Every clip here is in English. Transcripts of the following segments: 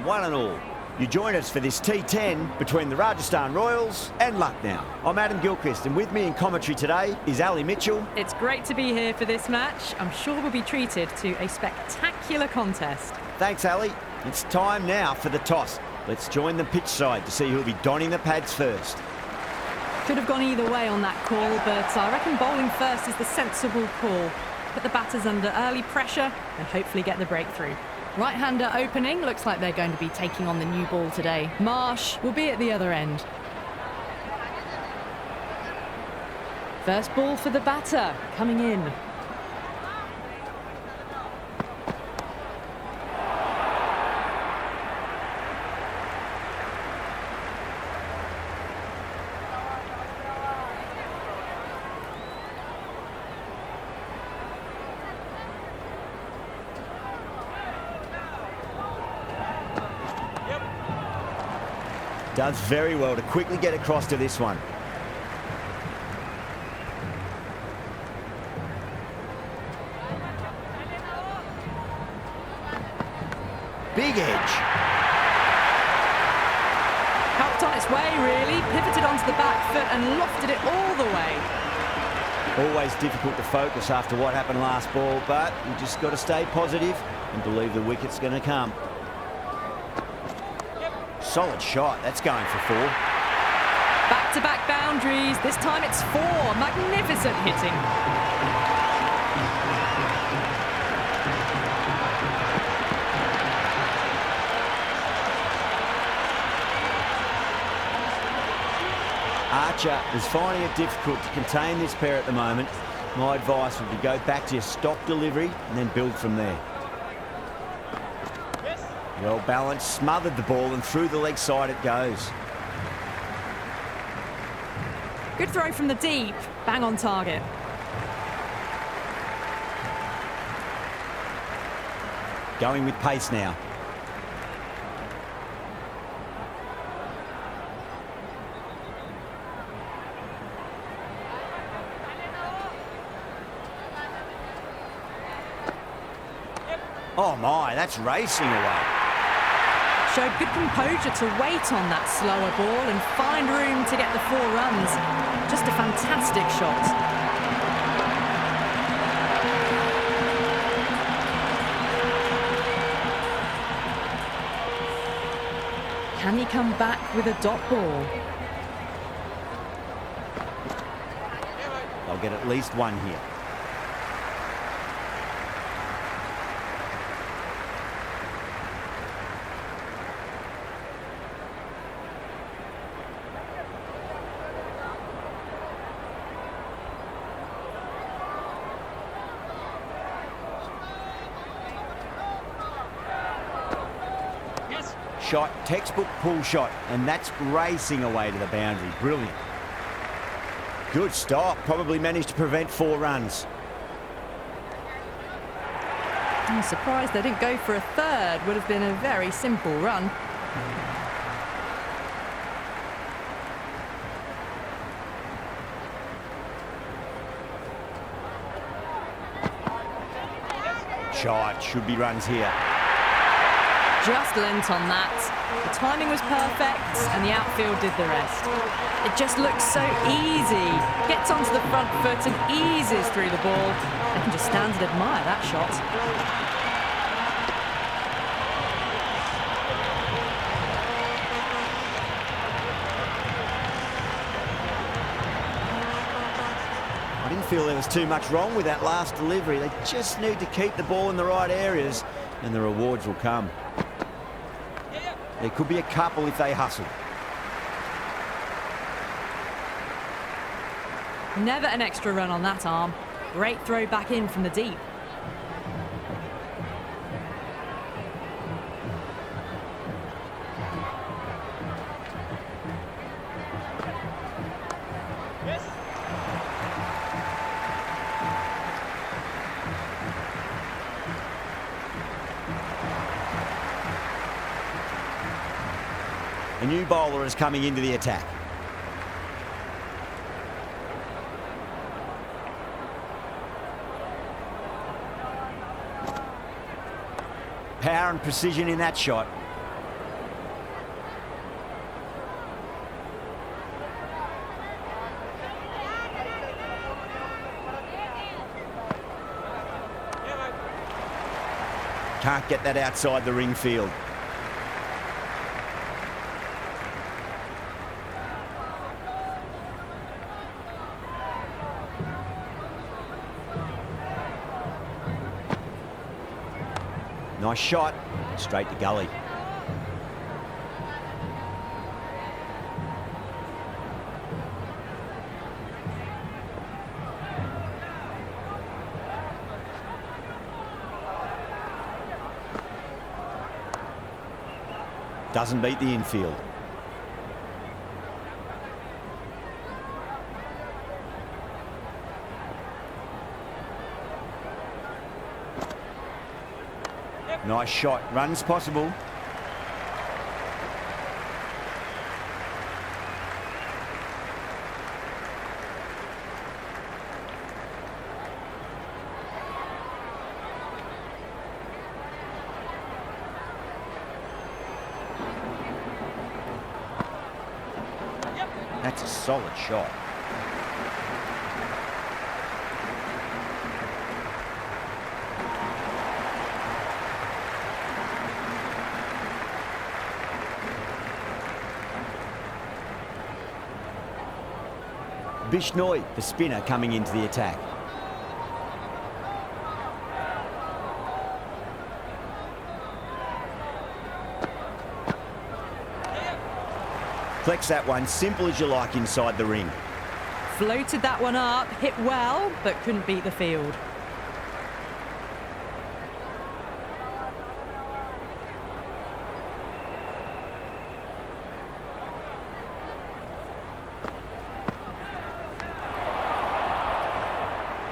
1 and all. You join us for this T10 between the Rajasthan Royals and Lucknow. I'm Adam Gilchrist, and with me in commentary today is Ali Mitchell. It's great to be here for this match. I'm sure we'll be treated to a spectacular contest. Thanks, Ali. It's time now for the toss. Let's join the pitch side to see who'll be donning the pads first. Could have gone either way on that call, but I reckon bowling first is the sensible call. Put the batters under early pressure and hopefully get the breakthrough. Right-hander opening, looks like they're going to be taking on the new ball today. Marsh will be at the other end. First ball for the batter, coming in. Does very well to quickly get across to this one. Big edge. Helped on its way, really. Pivoted onto the back foot and lofted it all the way. Always difficult to focus after what happened last ball, but you just got to stay positive and believe the wicket's going to come. Solid shot. That's going for 4. Back-to-back boundaries. This time it's 4. Magnificent hitting. Archer is finding it difficult to contain this pair at the moment. My advice would be go back to your stock delivery and then build from there. Well balanced, smothered the ball, and through the leg side it goes. Good throw from the deep. Bang on target. Going with pace now. Oh my, that's racing away. Showed good composure to wait on that slower ball and find room to get the 4 runs. Just a fantastic shot. Can he come back with a dot ball? They'll get at least 1 here. Shot, textbook pull shot, and that's racing away to the boundary. Brilliant. Good stop. Probably managed to prevent 4 runs. I'm surprised they didn't go for a third. Would have been a very simple run. Shot, should be runs here. Just lent on that. The timing was perfect and the outfield did the rest. It just looks so easy. Gets onto the front foot and eases through the ball. I can just stand and admire that shot. I didn't feel there was too much wrong with that last delivery. They just need to keep the ball in the right areas and the rewards will come. There could be a couple if they hustle. Never an extra run on that arm. Great throw back in from the deep. A new bowler is coming into the attack. Power and precision in that shot. Can't get that outside the ring field. Nice shot, straight to gully. Doesn't beat the infield. Nice shot. Runs possible. That's a solid shot. Bishnoi, the spinner, coming into the attack. Flex that one, simple as you like inside the ring. Floated that one up, hit well, but couldn't beat the field.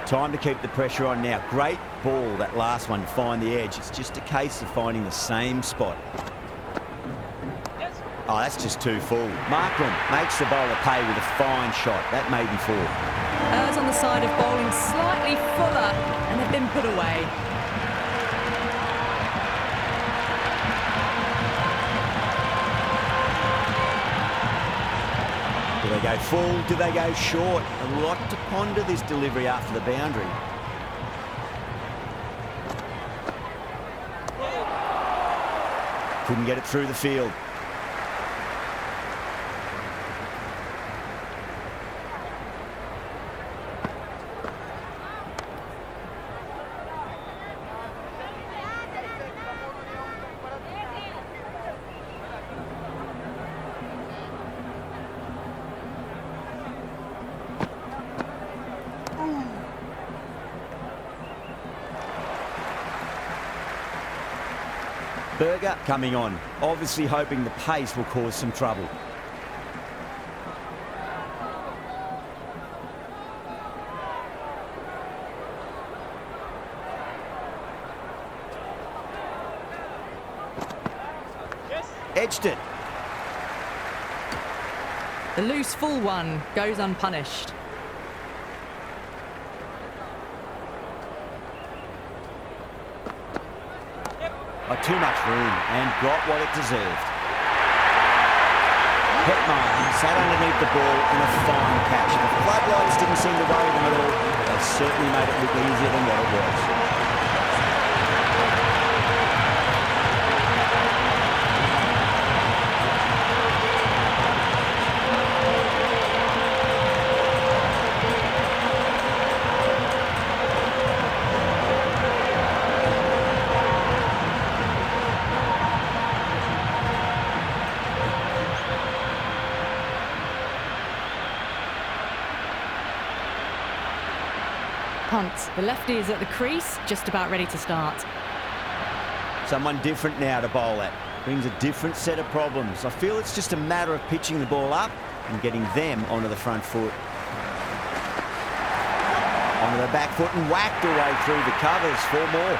Time to keep the pressure on now. Great ball, that last one, find the edge. It's just a case of finding the same spot. Oh, that's just too full. Markram makes the bowler pay with a fine shot. That may be four. Errs on the side of bowling slightly fuller, and they've been put away. Do they go full? Do they go short? A lot to ponder this delivery after the boundary. Couldn't get it through the field. Berger coming on, obviously hoping the pace will cause some trouble. Edged it. The loose full one goes unpunished. Too much room and got what it deserved. Hetman sat underneath the ball in a fine catch. The floodlights didn't seem to worry them at all. They certainly made it look easier than what it was. Punt. The lefty is at the crease, just about ready to start. Someone different now to bowl at. Brings a different set of problems. I feel it's just a matter of pitching the ball up and getting them onto the front foot. Onto the back foot and whacked away through the covers. 4 more.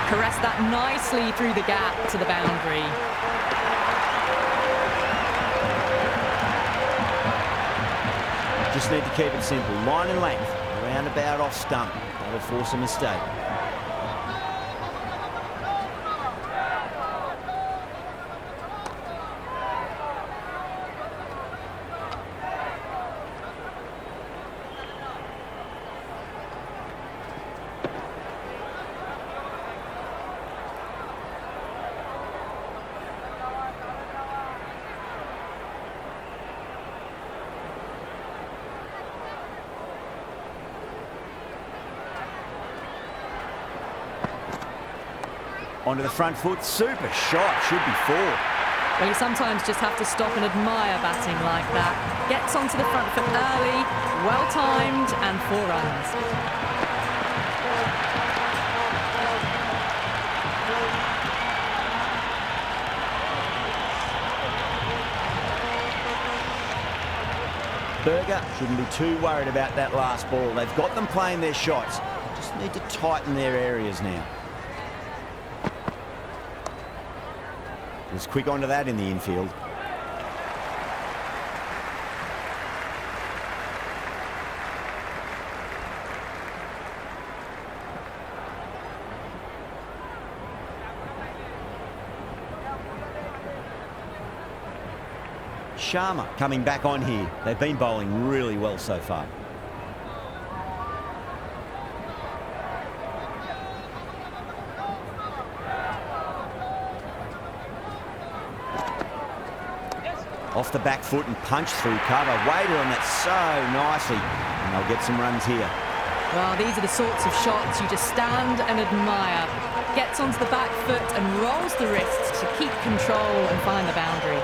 Caressed that nicely through the gap to the boundary. Just need to keep it simple. Line and length. Roundabout off stump. That'll force a mistake. Onto the front foot, super shot, should be 4. Well, you sometimes just have to stop and admire batting like that. Gets onto the front foot early, well-timed, and 4 runs. Berger shouldn't be too worried about that last ball. They've got them playing their shots. Just need to tighten their areas now. Was quick onto that in the infield. Sharma coming back on here. They've been bowling really well so far. Off the back foot and punch through cover. Waited on that so nicely. And they'll get some runs here. Well, these are the sorts of shots you just stand and admire. Gets onto the back foot and rolls the wrists to keep control and find the boundary.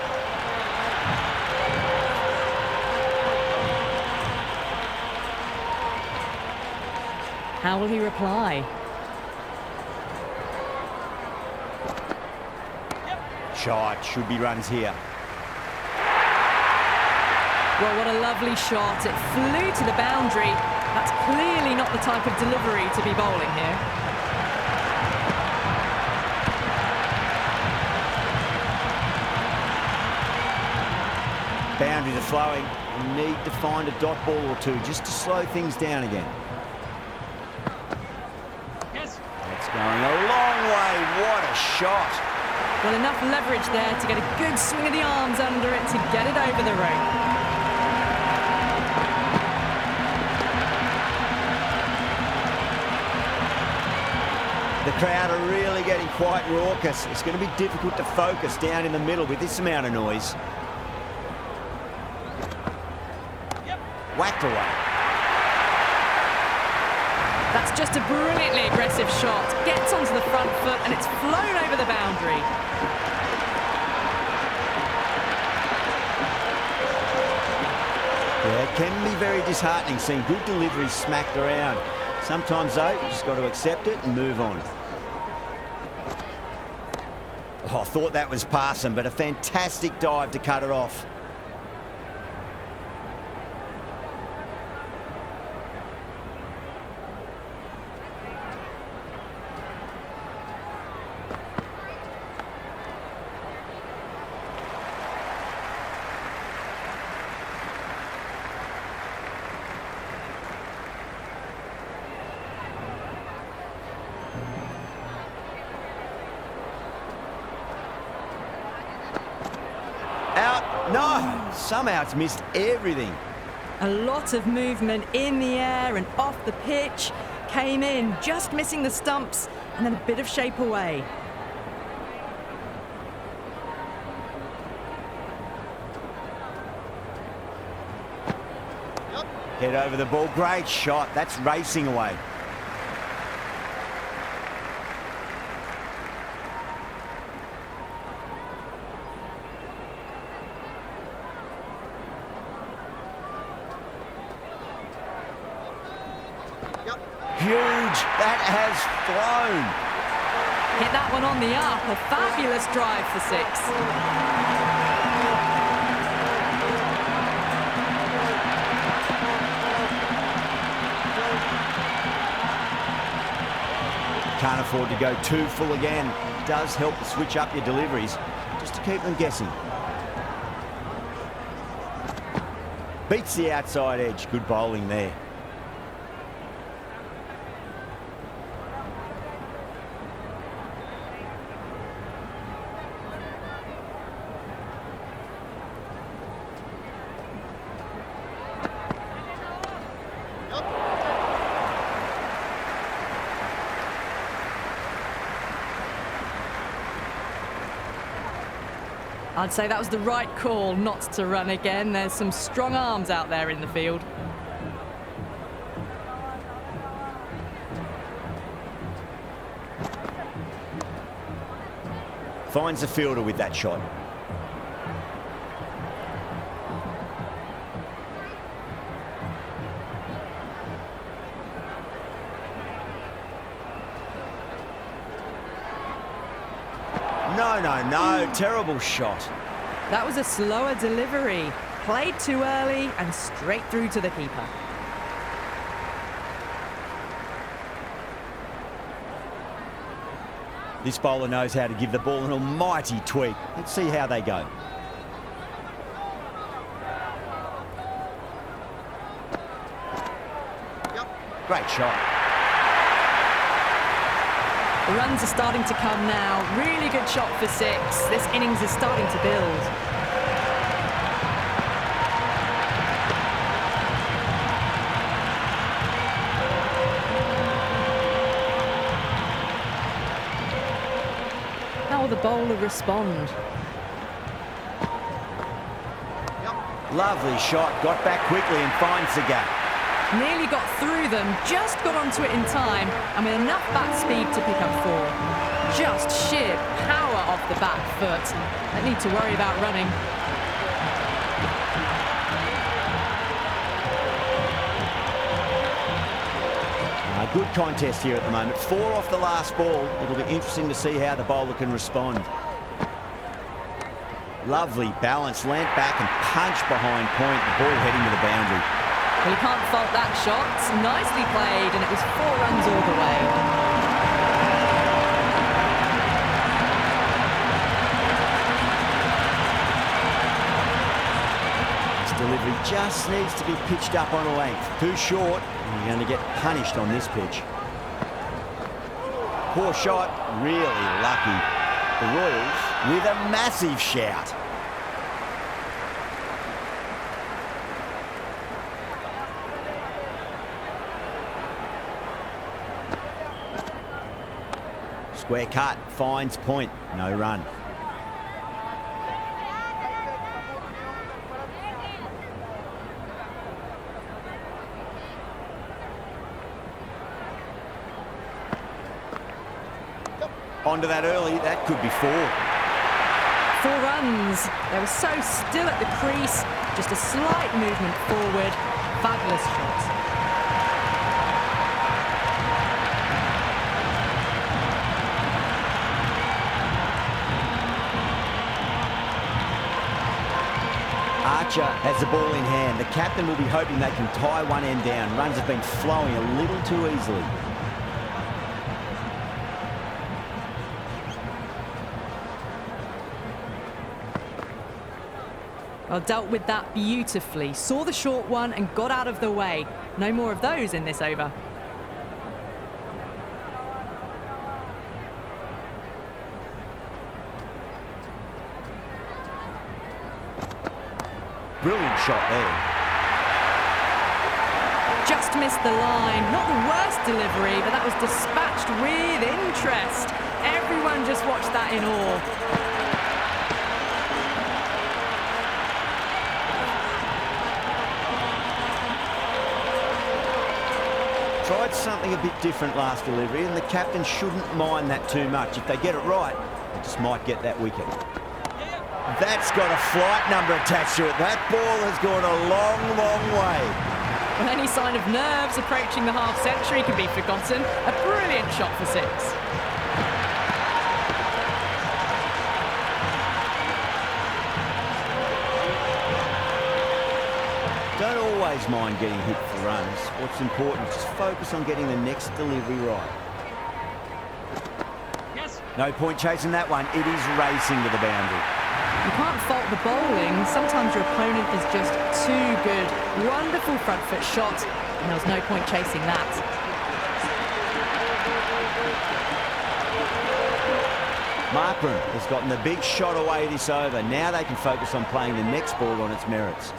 How will he reply? Shot, should be runs here. Well, what a lovely shot. It flew to the boundary. That's clearly not the type of delivery to be bowling here. Boundaries are flowing. You need to find a dot ball or two just to slow things down again. Yes. That's going a long way. What a shot. Well, enough leverage there to get a good swing of the arms under it to get it over the rope. The crowd are really getting quite raucous. It's going to be difficult to focus down in the middle with this amount of noise. Yep. Whacked away. That's just a brilliantly aggressive shot. Gets onto the front foot and it's flown over the boundary. Yeah, it can be very disheartening seeing good deliveries smacked around. Sometimes, though, you just got to accept it and move on. Oh, I thought that was passing, but a fantastic dive to cut it off. Out. No! Somehow it's missed everything. A lot of movement in the air and off the pitch. Came in, just missing the stumps, and then a bit of shape away. Head over the ball. Great shot. That's racing away. Huge. That has flown. Hit that one on the up. A fabulous drive for 6. Can't afford to go too full again. It does help to switch up your deliveries, just to keep them guessing. Beats the outside edge. Good bowling there. I'd say that was the right call not to run again. There's some strong arms out there in the field. Finds the fielder with that shot. No, terrible shot. That was a slower delivery. Played too early and straight through to the keeper. This bowler knows how to give the ball an almighty tweak. Let's see how they go. Great shot. The runs are starting to come now. Really good shot for 6. This innings is starting to build. How will the bowler respond? Lovely shot. Got back quickly and finds the gap. Nearly got through them, just got onto it in time, and with enough bat speed to pick up 4. Just sheer power off the back foot. Don't need to worry about running. A good contest here at the moment. 4 off the last ball. It'll be interesting to see how the bowler can respond. Lovely balance, leant back and punch behind point. The ball heading to the boundary. Well, you can't fault that shot. Nicely played, and it was 4 runs all the way. This delivery just needs to be pitched up on a length. Too short, and you're going to get punished on this pitch. Poor shot, really lucky. The Royals with a massive shout. Square cut, finds point, no run. Onto that early, that could be 4. 4 runs. They were so still at the crease, just a slight movement forward. Fabulous shot. Archer has the ball in hand. The captain will be hoping they can tie one end down. Runs have been flowing a little too easily. Well, dealt with that beautifully. Saw the short one and got out of the way. No more of those in this over. Brilliant shot there. Just missed the line. Not the worst delivery, but that was dispatched with interest. Everyone just watched that in awe. Tried something a bit different last delivery, and the captain shouldn't mind that too much. If they get it right, they just might get that wicket. That's got a flight number attached to it. That ball has gone a long, long way. Well, any sign of nerves approaching the half-century can be forgotten. A brilliant shot for 6. Don't always mind getting hit for runs. What's important is just focus on getting the next delivery right. Yes. No point chasing that one. It is racing to the boundary. You can't fault the bowling. Sometimes your opponent is just too good. Wonderful front foot shot, and there was no point chasing that. Markram has gotten the big shot away this over. Now they can focus on playing the next ball on its merits.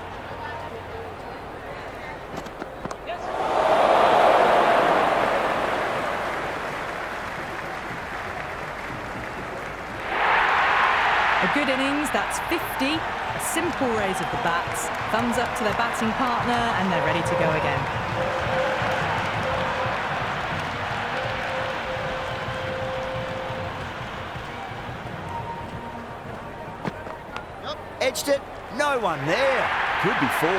A good innings, that's 50. A simple raise of the bats. Thumbs up to their batting partner, and they're ready to go again. Edged it. No one there. Could be four.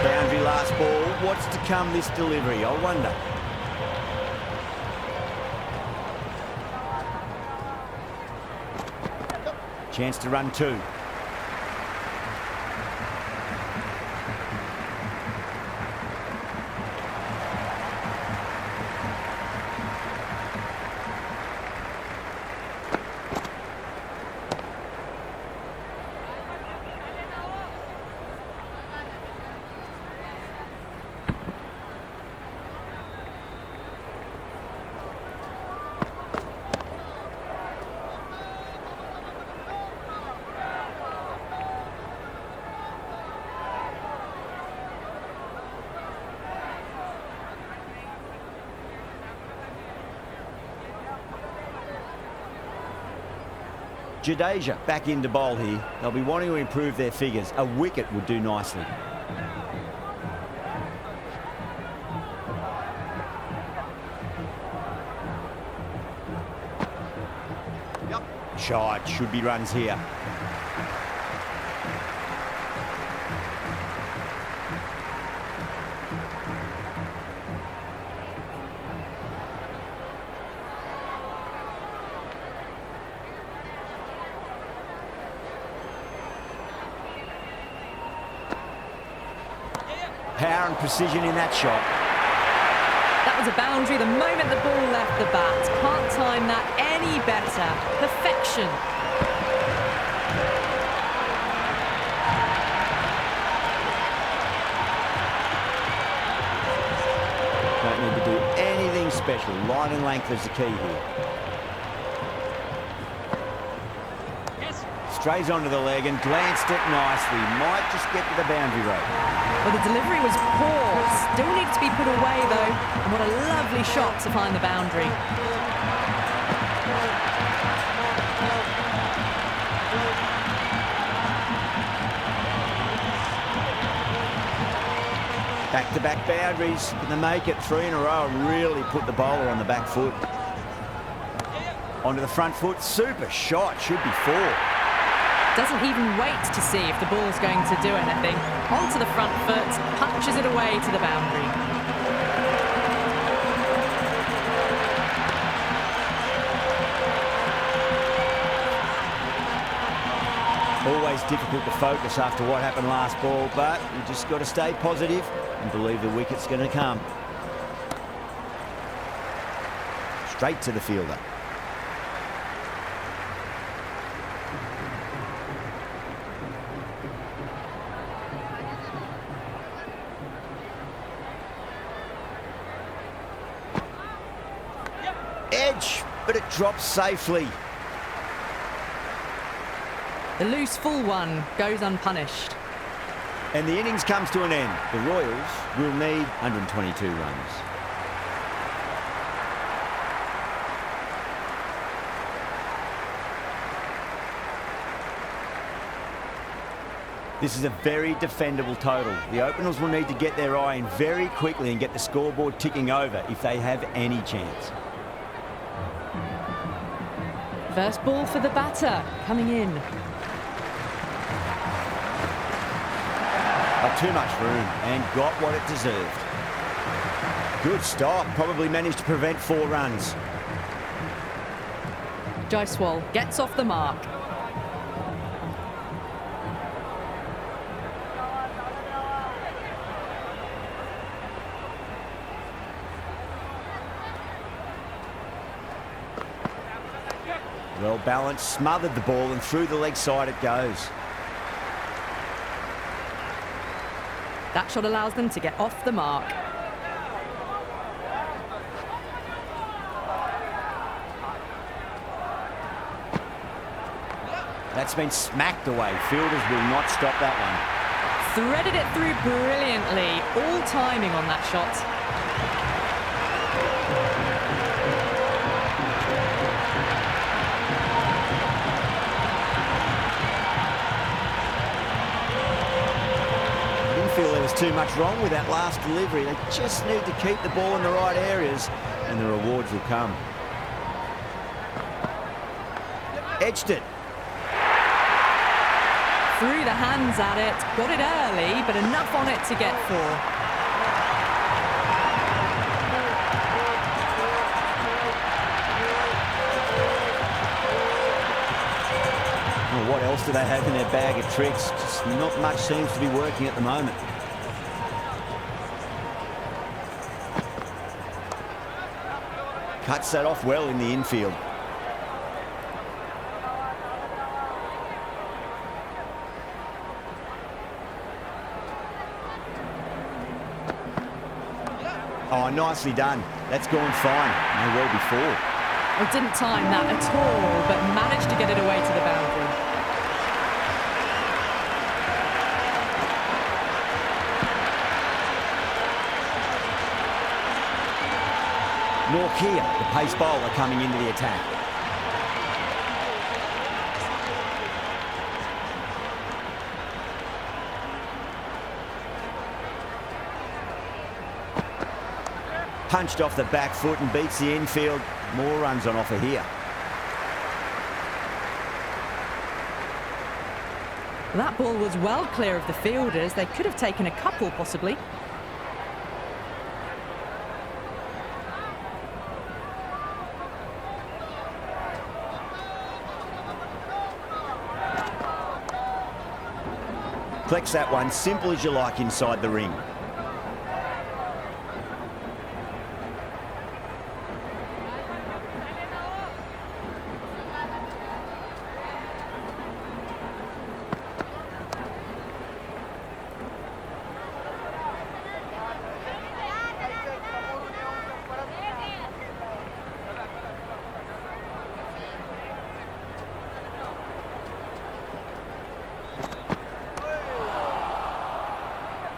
Boundary last ball. What's to come this delivery? I wonder. Chance to run two. Jadeja back into bowl here. They'll be wanting to improve their figures. A wicket would do nicely. Shot, should be runs here. Power and precision in that shot. That was a boundary the moment the ball left the bat. Can't time that any better. Perfection. Don't need to do anything special. Line and length is the key here. Strays onto the leg and glanced it nicely. Might just get to the boundary rope. Well, the delivery was poor. Still needs to be put away, though. And what a lovely shot to find the boundary. Back-to-back boundaries. Can they make it? Three in a row and really put the bowler on the back foot. Onto the front foot. Super shot. Should be four. Doesn't even wait to see if the ball's going to do anything. Onto the front foot, punches it away to the boundary. Always difficult to focus after what happened last ball, but you just got to stay positive and believe the wicket's going to come. Straight to the fielder. Edge, but it drops safely. The loose full one goes unpunished. And the innings comes to an end. The Royals will need 122 runs. This is a very defendable total. The openers will need to get their eye in very quickly and get the scoreboard ticking over if they have any chance. First ball for the batter, coming in. Too much room and got what it deserved. Good stop, probably managed to prevent 4 runs. Jaiswal gets off the mark. Well balanced, smothered the ball and through the leg side it goes. That shot allows them to get off the mark. That's been smacked away. Fielders will not stop that one. Threaded it through brilliantly. All timing on that shot. feel there was too much wrong with that last delivery. They just need to keep the ball in the right areas and the rewards will come. Edged it. Threw the hands at it, got it early, but enough on it to get 4. Well, what else do they have in their bag of tricks? Just not much seems to be working at the moment. Cuts that off well in the infield. Oh, nicely done. That's gone fine. May well be 4. Well, didn't time that at all, but managed to get it away to the boundary. Norkia, the pace bowler, coming into the attack. Punched off the back foot and beats the infield. More runs on offer here. That ball was well clear of the fielders. They could have taken a couple, possibly. Collects that one, simple as you like, inside the ring.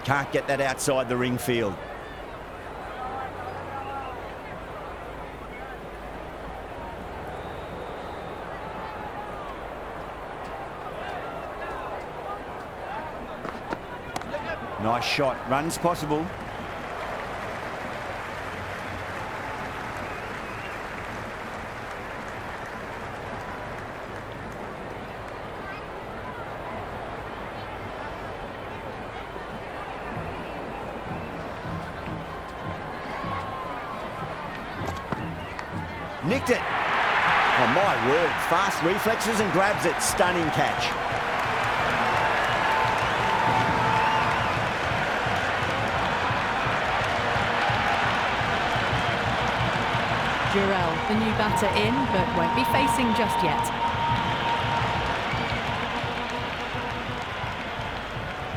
Can't get that outside the ring field. Nice shot. Runs possible. Nicked it. Oh, my word. Fast reflexes and grabs it. Stunning catch. Jurel, the new batter in, but won't be facing just yet.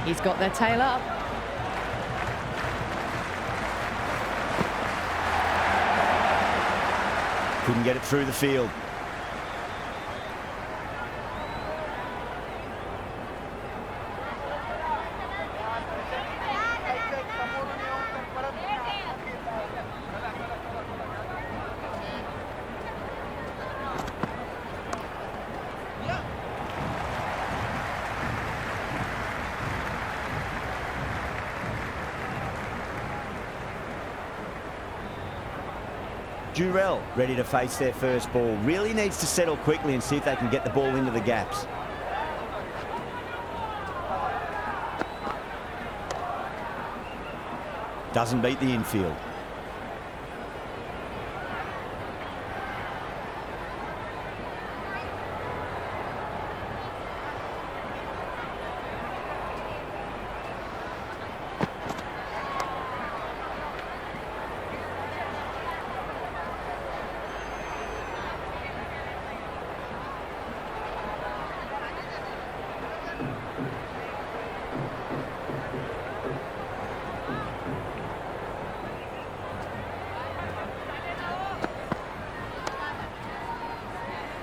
He's got their tail up. Couldn't get it through the field. Jurel ready to face their first ball. Really needs to settle quickly and see if they can get the ball into the gaps. Doesn't beat the infield.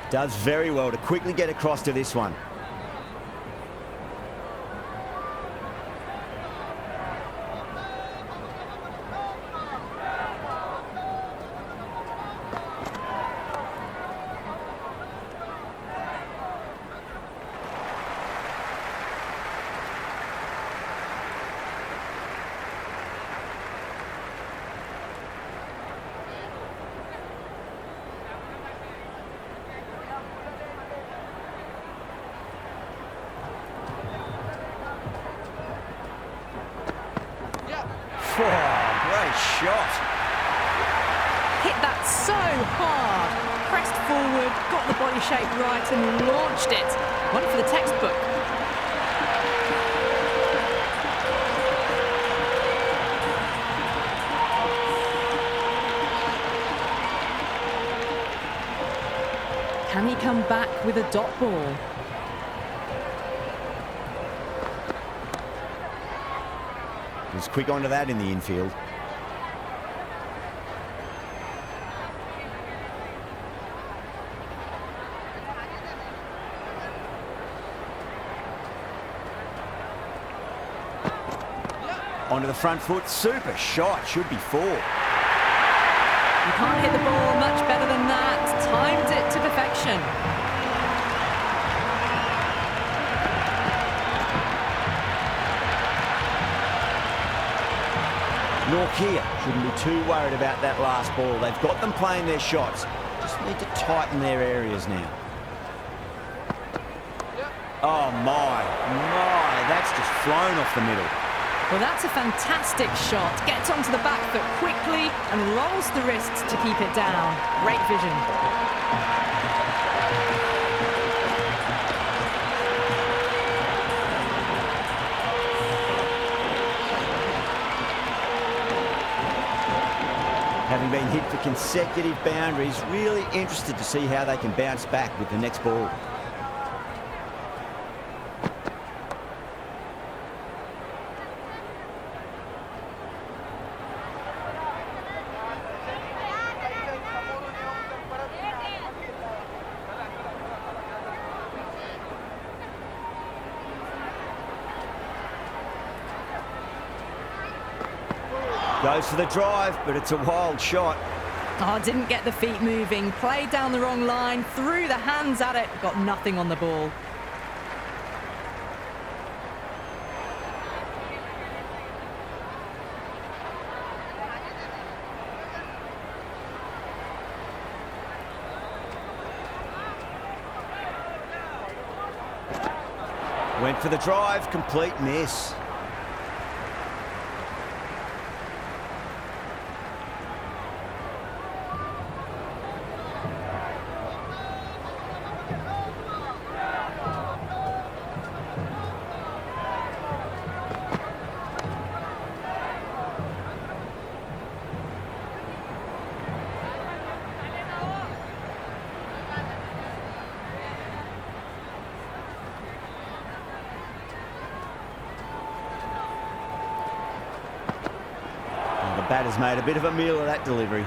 Does very well to quickly get across to this one. Great shot. Hit that so hard. Pressed forward, got the body shape right and launched it. One for the textbook. Can he come back with a dot ball? He was quick onto that in the infield. Onto the front foot, super shot, should be 4. You can't hit the ball much better than that. Timed it to perfection. Norkia shouldn't be too worried about that last ball. They've got them playing their shots. Just need to tighten their areas now. Oh my, that's just flown off the middle. Well, that's a fantastic shot. Gets onto the back foot quickly and rolls the wrists to keep it down. Great vision. Having been hit for consecutive boundaries, really interested to see how they can bounce back with the next ball. Goes for the drive, but it's a wild shot. Oh, didn't get the feet moving. Played down the wrong line, threw the hands at it, got nothing on the ball. Went for the drive, complete miss. The batter's made a bit of a meal of that delivery.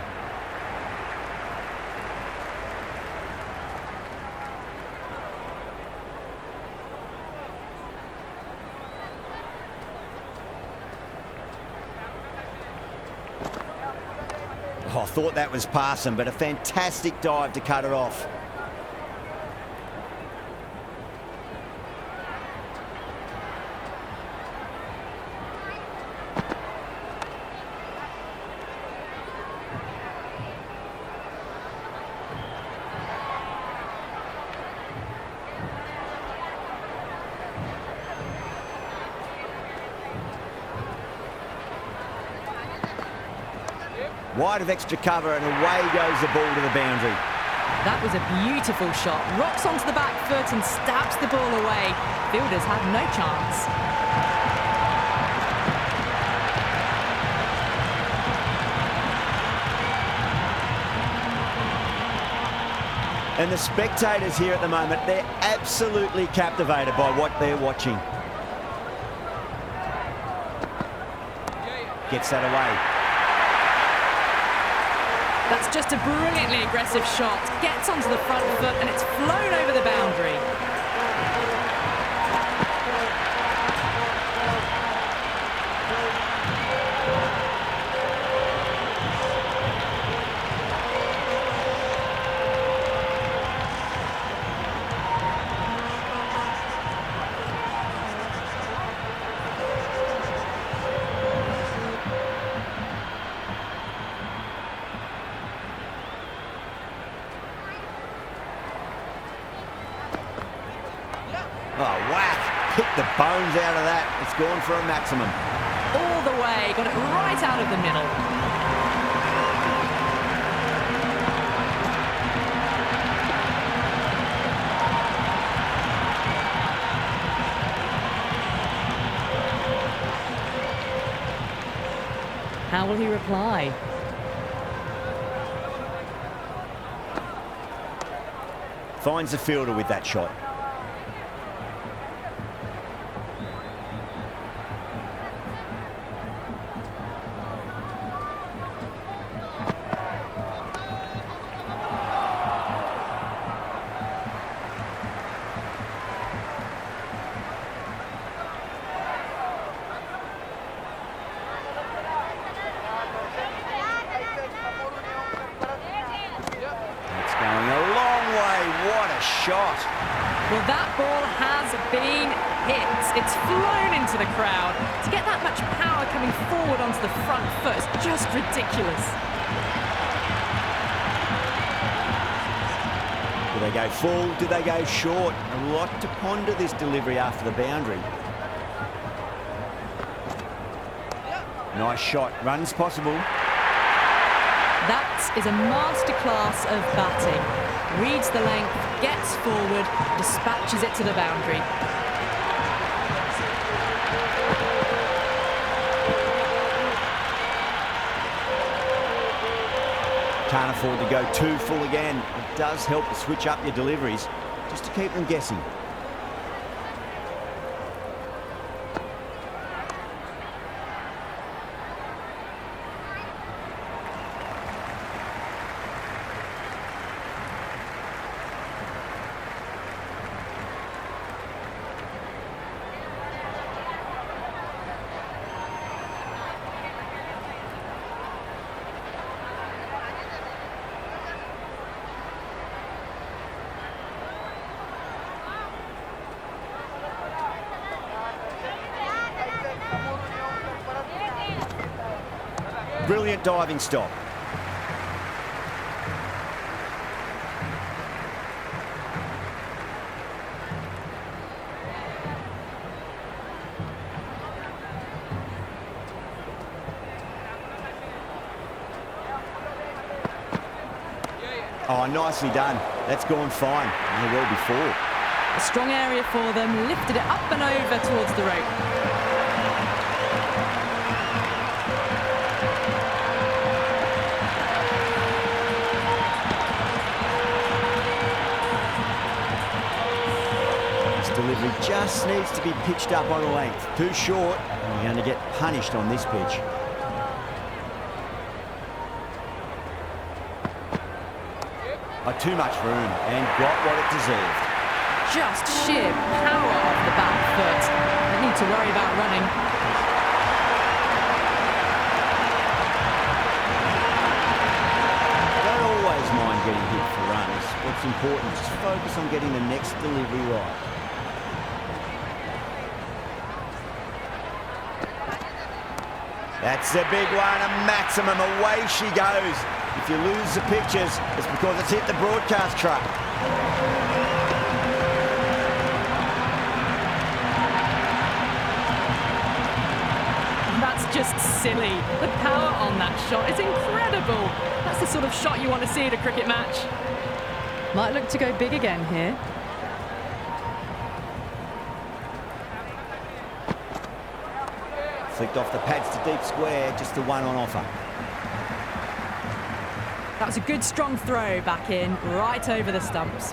Oh, I thought that was passing, but a fantastic dive to cut it off. Wide of extra cover and away goes the ball to the boundary. That was a beautiful shot. Rocks onto the back foot and stabs the ball away. Fielders had no chance. And the spectators here at the moment, they're absolutely captivated by what they're watching. Gets that away. That's just a brilliantly aggressive shot. Gets onto the front foot and it's flown over the boundary. Oh, whack. Picked the bones out of that. It's gone for a maximum. All the way. Got it right right out of the middle. How will he reply? Finds the fielder with that shot. Shot. Well, that ball has been hit. It's flown into the crowd. To get that much power coming forward onto the front foot is just ridiculous. Do they go full? Do they go short? A lot to ponder this delivery after the boundary. Nice shot. Runs possible. That is a masterclass of batting. Reads the length, gets forward, dispatches it to the boundary. Can't afford to go too full again. It does help to switch up your deliveries, just to keep them guessing. Brilliant diving stop. Oh, nicely done. That's gone fine. And well before. A strong area for them, lifted it up and over towards the rope. Delivery just needs to be pitched up on a length. Too short, and you're going to get punished on this pitch. Too much room, and got what it deserved. Just sheer power off the back foot. Don't need to worry about running. Don't always mind getting hit for runs. What's important is just focus on getting the next delivery right. That's a big one, a maximum. Away she goes. If you lose the pictures, it's because it's hit the broadcast truck. That's just silly. The power on that shot is incredible. That's the sort of shot you want to see at a cricket match. Might look to go big again here. Flicked off the pads to deep square, just the one on offer. That was a good strong throw back in, right over the stumps.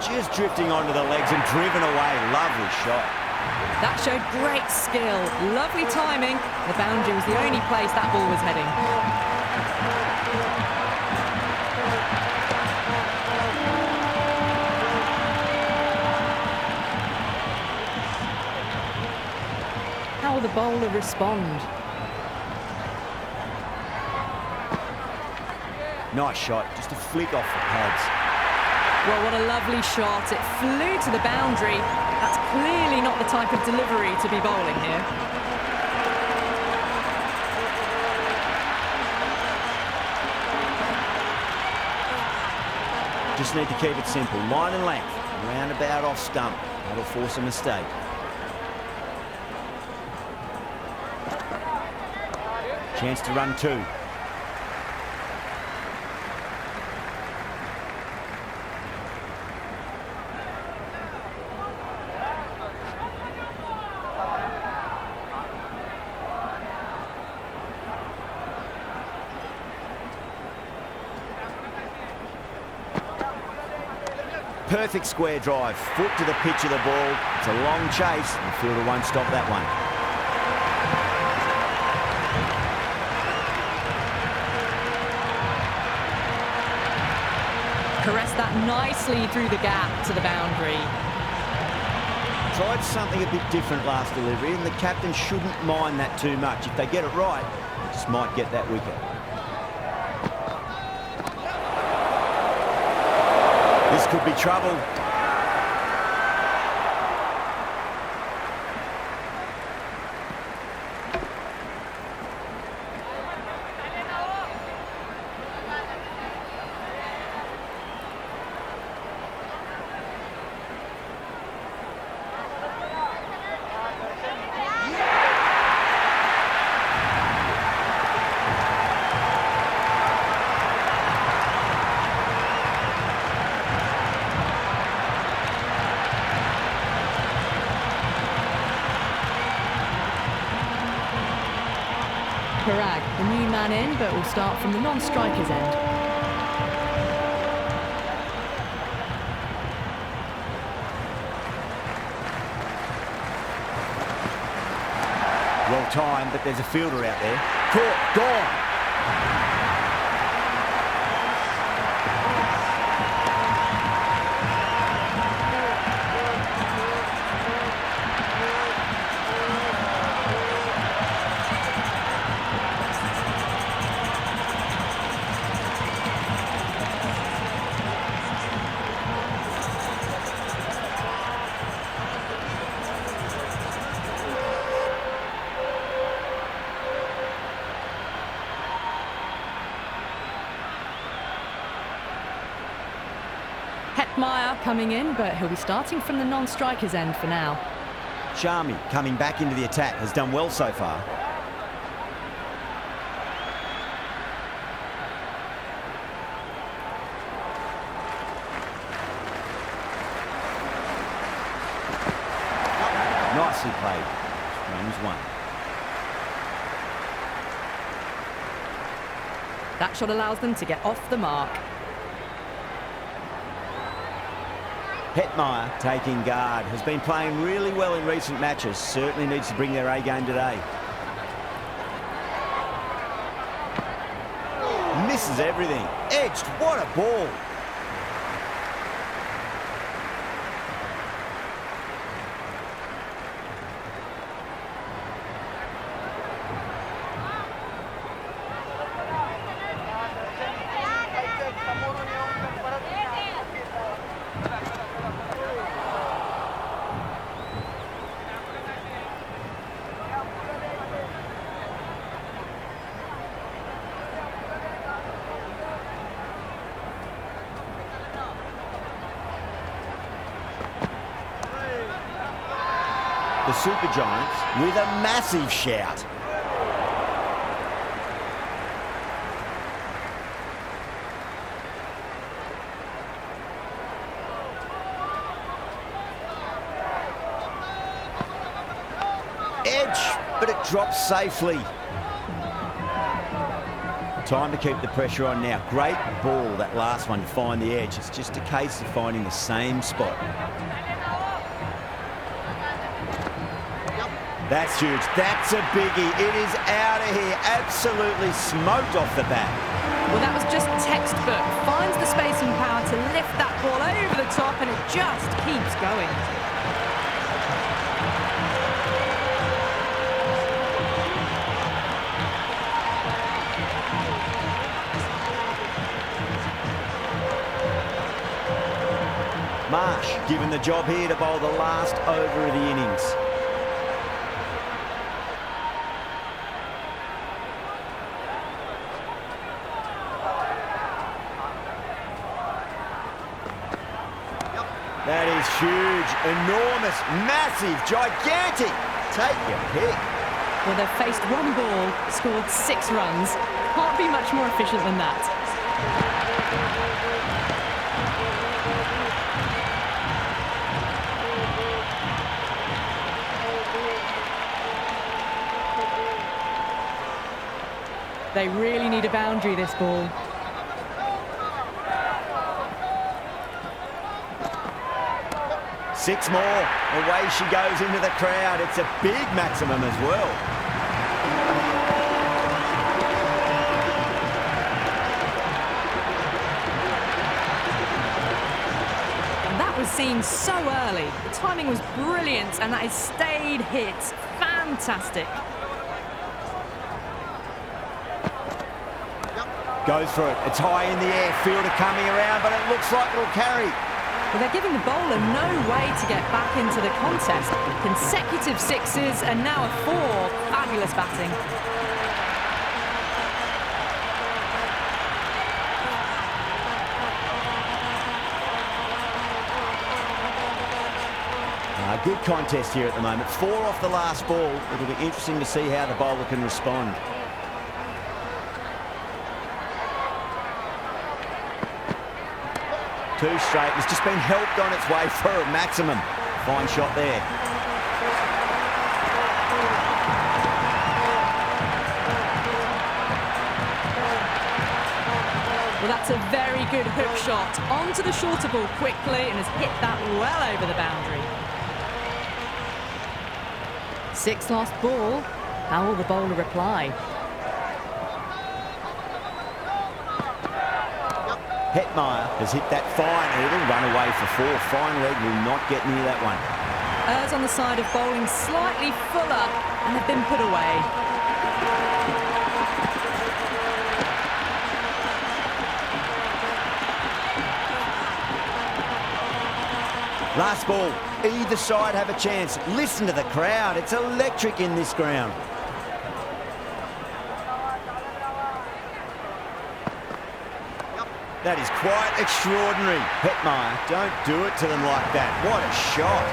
Just drifting onto the legs and driven away. Lovely shot. That showed great skill. Lovely timing. The boundary was the only place that ball was heading. How will the bowler respond? Nice shot, just a flick off the pads. Well, what a lovely shot. It flew to the boundary. That's clearly not the type of delivery to be bowling here. Just need to keep it simple. Line and length. Roundabout off stump. That'll force a mistake. Chance to run two. Perfect square drive, foot to the pitch of the ball. It's a long chase, and the fielder won't stop that one. Caressed that nicely through the gap to the boundary. Tried something a bit different last delivery, and the captain shouldn't mind that too much. If they get it right, they just might get that wicket. This could be trouble. Parag, the new man in, but will start from the non-striker's end. Well timed, but there's a fielder out there. Caught, gone. Hetmeyer coming in, but he'll be starting from the non-striker's end for now. Sharmi coming back into the attack, has done well so far. Nicely played. Runs one. That shot allows them to get off the mark. Hetmeyer taking guard, has been playing really well in recent matches, certainly needs to bring their A game today. Misses everything, edged, what a ball. The Super Giants with a massive shout. Edge, but it drops safely. Time to keep the pressure on now. Great ball, that last one, to find the edge. It's just a case of finding the same spot. That's huge. That's a biggie. It is out of here. Absolutely smoked off the bat. Well, that was just textbook. Finds the space and power to lift that ball over the top, and it just keeps going. Marsh given the job here to bowl the last over of the innings. That is huge, enormous, massive, gigantic. Take your pick. Well, they've faced one ball, scored 6 runs. Can't be much more efficient than that. They really need a boundary, this ball. Six more. Away she goes into the crowd. It's a big maximum as well. And that was seen so early. The timing was brilliant, and that is stayed hits. Fantastic. Goes for it. It's high in the air. Fielder coming around, but it looks like it'll carry. Well, they're giving the bowler no way to get back into the contest. Consecutive 6s and now a 4. Fabulous batting. Good contest here at the moment. 4 off the last ball. It'll be interesting to see how the bowler can respond. Two straight. It's just been helped on its way for a maximum. Fine shot there. Well, that's a very good hook shot. Onto the shorter ball quickly and has hit that well over the boundary. 6 last ball. How will the bowler reply? Hetmeyer has hit that fine and it'll run away for 4. Fine leg will not get near that one. Errs on the side of bowling slightly fuller and have been put away. Last ball. Either side have a chance. Listen to the crowd. It's electric in this ground. That is quite extraordinary. Hetmeyer, don't do it to them like that. What a shot.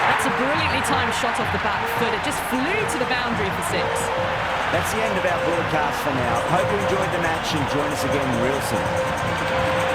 That's a brilliantly timed shot off the back foot. It just flew to the boundary for 6. That's the end of our broadcast for now. Hope you enjoyed the match and join us again real soon.